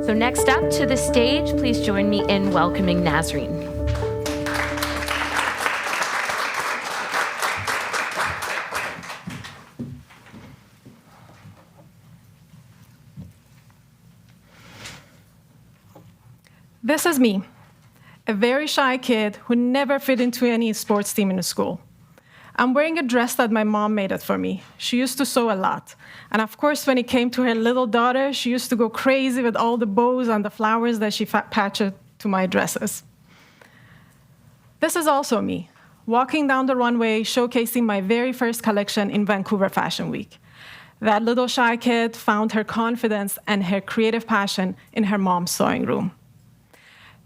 So next up to the stage, please join me in welcoming Nasrin. This is me, a very shy kid who never fit into any sports team in school. I'm wearing a dress that my mom made it for me. She used to sew a lot. And of course, when it came to her little daughter, she used to go crazy with all the bows and the flowers that she patched to my dresses. This is also me, walking down the runway, showcasing my very first collection in Vancouver Fashion Week. That little shy kid found her confidence and her creative passion in her mom's sewing room.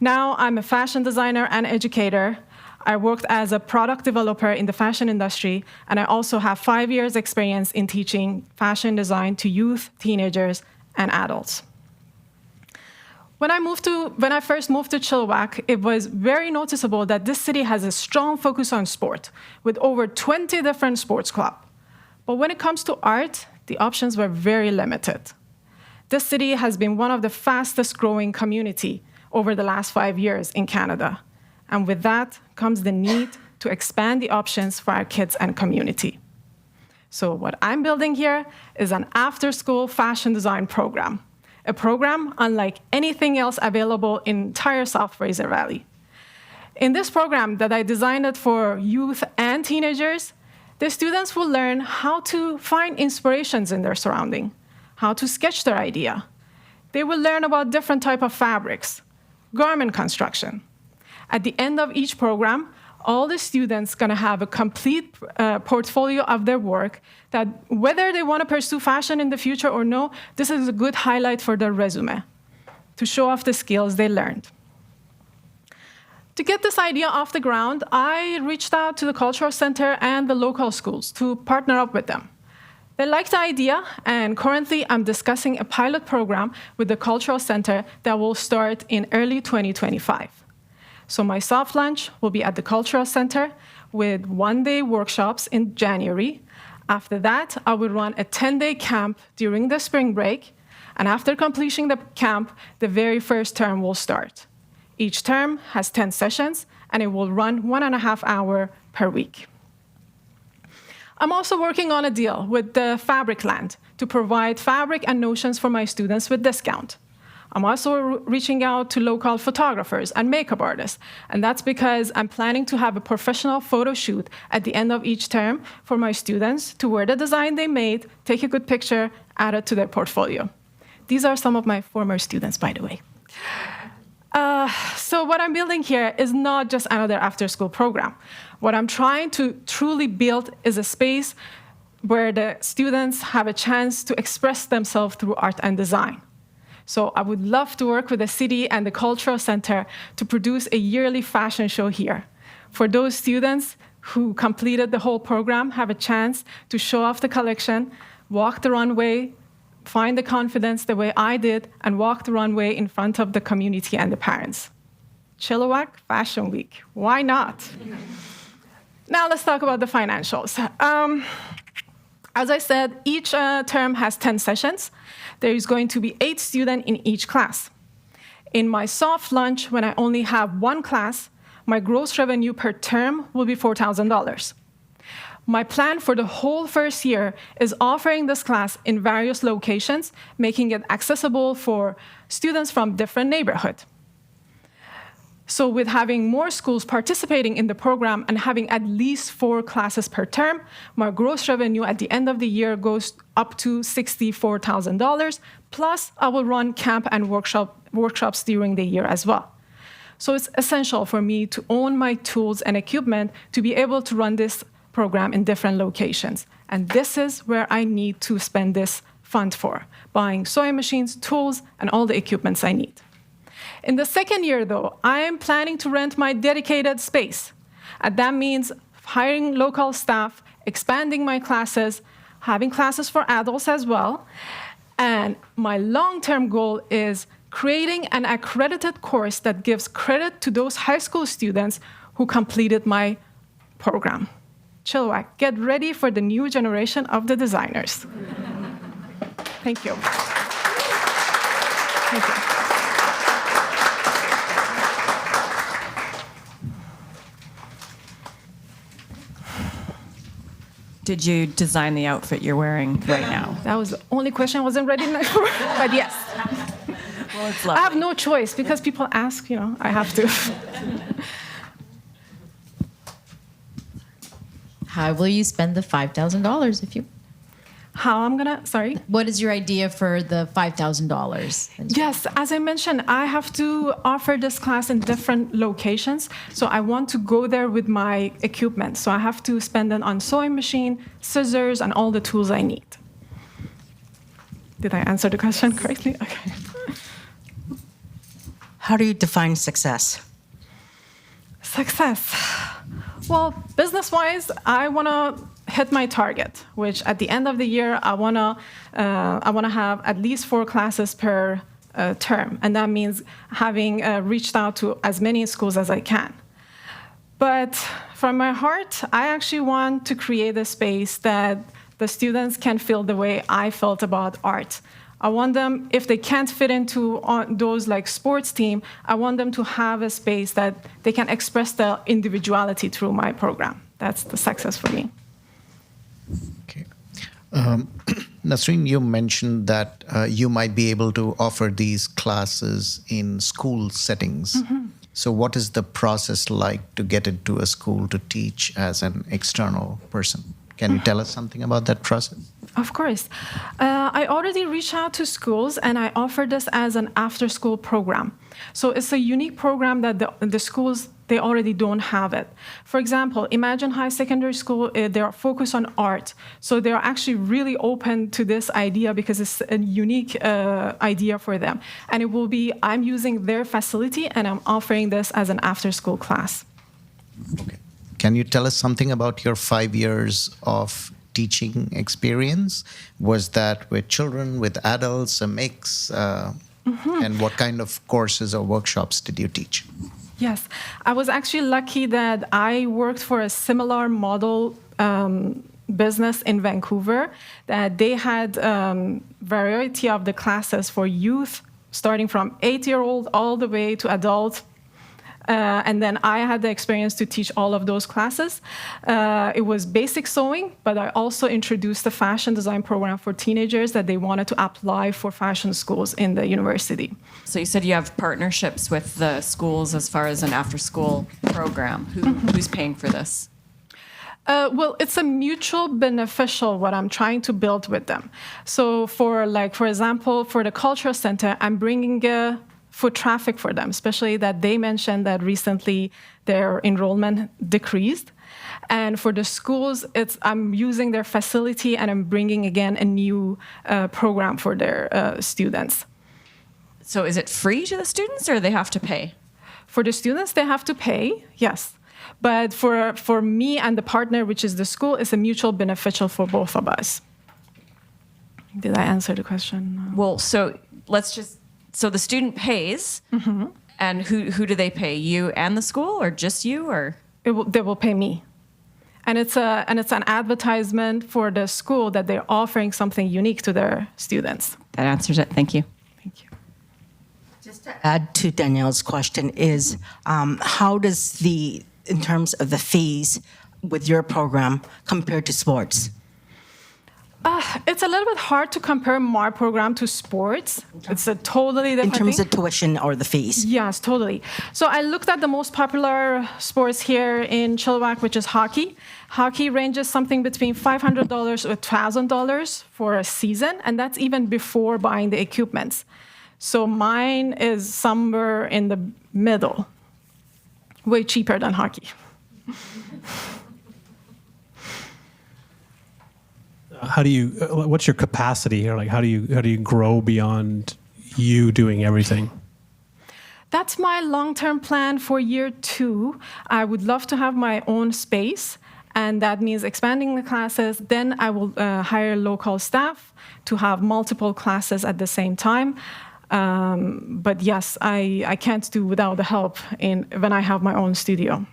Now I'm a fashion designer and educator. I worked as a product developer in the fashion industry, and I also have 5 years experience in teaching fashion design to youth, teenagers, and adults. When I first moved to Chilliwack, it was very noticeable that this city has a strong focus on sport, with over 20 different sports clubs. But when it comes to art, the options were very limited. This city has been one of the fastest growing community over the last 5 years in Canada. And with that comes the need to expand the options for our kids and community. So what I'm building here is an after-school fashion design program, a program unlike anything else available in entire South Fraser Valley. In this program that I designed it for youth and teenagers, the students will learn how to find inspirations in their surrounding, how to sketch their idea. They will learn about different types of fabrics, garment construction. At the end of each program, all the students are going to have a complete portfolio of their work that whether they want to pursue fashion in the future or no, this is a good highlight for their resume to show off the skills they learned. To get this idea off the ground, I reached out to the Cultural Center and the local schools to partner up with them. They liked the idea, and currently I'm discussing a pilot program with the Cultural Center that will start in early 2025. So my soft launch will be at the Cultural Center with one-day workshops in January. After that, I will run a 10-day camp during the spring break, and after completing the camp, the very first term will start. Each term has 10 sessions, and it will run 1.5 hours per week. I'm also working on a deal with the Fabric Land to provide fabric and notions for my students with discount. I'm also reaching out to local photographers and makeup artists, and that's because I'm planning to have a professional photo shoot at the end of each term for my students to wear the design they made, take a good picture, add it to their portfolio. These are some of my former students, by the way. So what I'm building here is not just another after-school program. What I'm trying to truly build is a space where the students have a chance to express themselves through art and design. So I would love to work with the city and the Cultural Center to produce a yearly fashion show here. For those students who completed the whole program, have a chance to show off the collection, walk the runway, find the confidence the way I did, and walk the runway in front of the community and the parents. Chilliwack Fashion Week, why not? Now let's talk about the financials. As I said, each term has 10 sessions. There is going to be 8 students in each class. In my soft launch, when I only have one class, my gross revenue per term will be $4,000. My plan for the whole first year is offering this class in various locations, making it accessible for students from different neighborhoods. So with having more schools participating in the program and having at least 4 classes per term, my gross revenue at the end of the year goes up to $64,000, plus I will run camp and workshops during the year as well. So it's essential for me to own my tools and equipment to be able to run this program in different locations. And this is where I need to spend this fund for, buying sewing machines, tools, and all the equipments I need. In the second year, though, I am planning to rent my dedicated space. And that means hiring local staff, expanding my classes, having classes for adults as well. And my long-term goal is creating an accredited course that gives credit to those high school students who completed my program. Chilliwack, get ready for the new generation of the designers. Thank you. Thank you. Did you design the outfit you're wearing right now? That was the only question I wasn't ready for, but yes. Well, it's lovely. I have no choice because people ask, I have to. How will you spend the $5,000 if you... How I'm gonna, sorry? What is your idea for the $5,000? Yes, as I mentioned, I have to offer this class in different locations. So I want to go there with my equipment. So I have to spend it on sewing machine, scissors, and all the tools I need. Did I answer the question correctly? Okay. How do you define success? Success. Well, business-wise, I want to hit my target, which at the end of the year, I want to have at least 4 classes per term, and that means having reached out to as many schools as I can. But from my heart, I actually want to create a space that the students can feel the way I felt about art. I want them, if they can't fit into those like sports team, I want them to have a space that they can express their individuality through my program. That's the success for me. Okay. Nasrin, you mentioned that you might be able to offer these classes in school settings. Mm-hmm. So what is the process like to get into a school to teach as an external person? Can you tell us something about that process? Of course. I already reached out to schools, and I offer this as an after-school program. So it's a unique program that the schools, they already don't have it. For example, Imagine High Secondary School, they are focused on art. So they're actually really open to this idea because it's a unique idea for them. And it will be, I'm using their facility, and I'm offering this as an after-school class. Okay. Can you tell us something about your 5 years of teaching experience? Was that with children, with adults, a mix? And what kind of courses or workshops did you teach? Yes, I was actually lucky that I worked for a similar model business in Vancouver, that they had variety of the classes for youth, starting from 8-year-old all the way to adult. And then I had the experience to teach all of those classes. It was basic sewing, but I also introduced a fashion design program for teenagers that they wanted to apply for fashion schools in the university. So you said you have partnerships with the schools as far as an after-school program. Who's paying for this? Well, it's a mutual beneficial what I'm trying to build with them. So for example, for the cultural center, I'm bringing foot traffic for them, especially that they mentioned that recently their enrollment decreased. And for the schools, I'm using their facility, and I'm bringing, again, a new program for their students. So is it free to the students, or do they have to pay? For the students, they have to pay, yes. But for me and the partner, which is the school, it's a mutual beneficial for both of us. Did I answer the question? Well, so the student pays, mm-hmm. And who do they pay? You and the school, or just you, or? They will pay me, and it's an advertisement for the school that they're offering something unique to their students. That answers it. Thank you. Thank you. Just to add to Danielle's question is, how does in terms of the fees with your program compare to sports? It's a little bit hard to compare my program to sports. It's a totally different In terms thing. of tuition or the fees? Yes, totally. So I looked at the most popular sports here in Chilliwack, which is hockey. Hockey ranges something between $500 to $1,000 for a season, and that's even before buying the equipment. So mine is somewhere in the middle, way cheaper than hockey. What's your capacity here? Like, how do you grow beyond you doing everything? That's my long-term plan for year 2. I would love to have my own space, and that means expanding the classes. Then I will hire local staff to have multiple classes at the same time. But yes, I can't do without the help when I have my own studio.